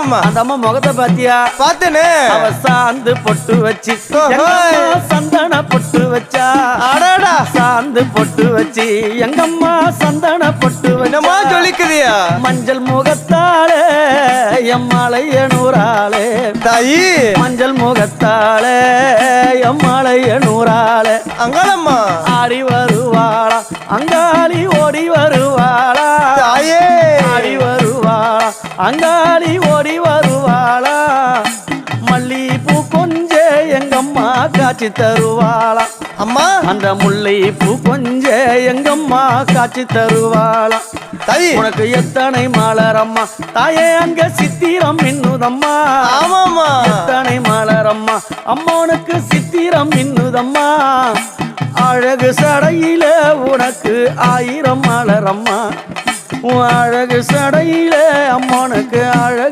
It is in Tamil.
ஆமாமா. அந்த அம்மா முகத்தை பாத்தியா? பார்த்தேனே. அவ சாந்து பொட்டு வச்சு சந்தன பொட்டு வச்சா. அடடா. சாந்து பொட்டு வச்சு எங்கம்மா சந்தன பொட்டு என்னமா சொல்லிக்குதியா? மஞ்சள் முகத்தாளே எம்மாளைய நூறாளே தாயி. மஞ்சள் முகத்தாளே எம்மாளைய நூறாளே அங்காளம்மா ஆடி வருவாளா அங்காளி ஓடி வருவாளா தாயே. ஆடி வருவாளா அங்காளி ஓடி வருவாளா மல்லிப்பூ கொஞ்ச எங்கம்மா காட்சி தருவாளா அம்மா. அந்த முல்லை பூ கொஞ்ச எங்கம்மா காட்சி தருவாளா தாயி. உனக்கு எத்தனை மலரம்மா தாயே அங்க சித்திரம் மின்னுதம்மா. ஆமாமா. எத்தனை மலரம்மா அம்மா உனக்கு சித்திரம் மின்னுதம்மா. அழகு சடையில உனக்கு 1000 மலரம்மா. அழகு சடையில அம்மா உனக்கு அழகு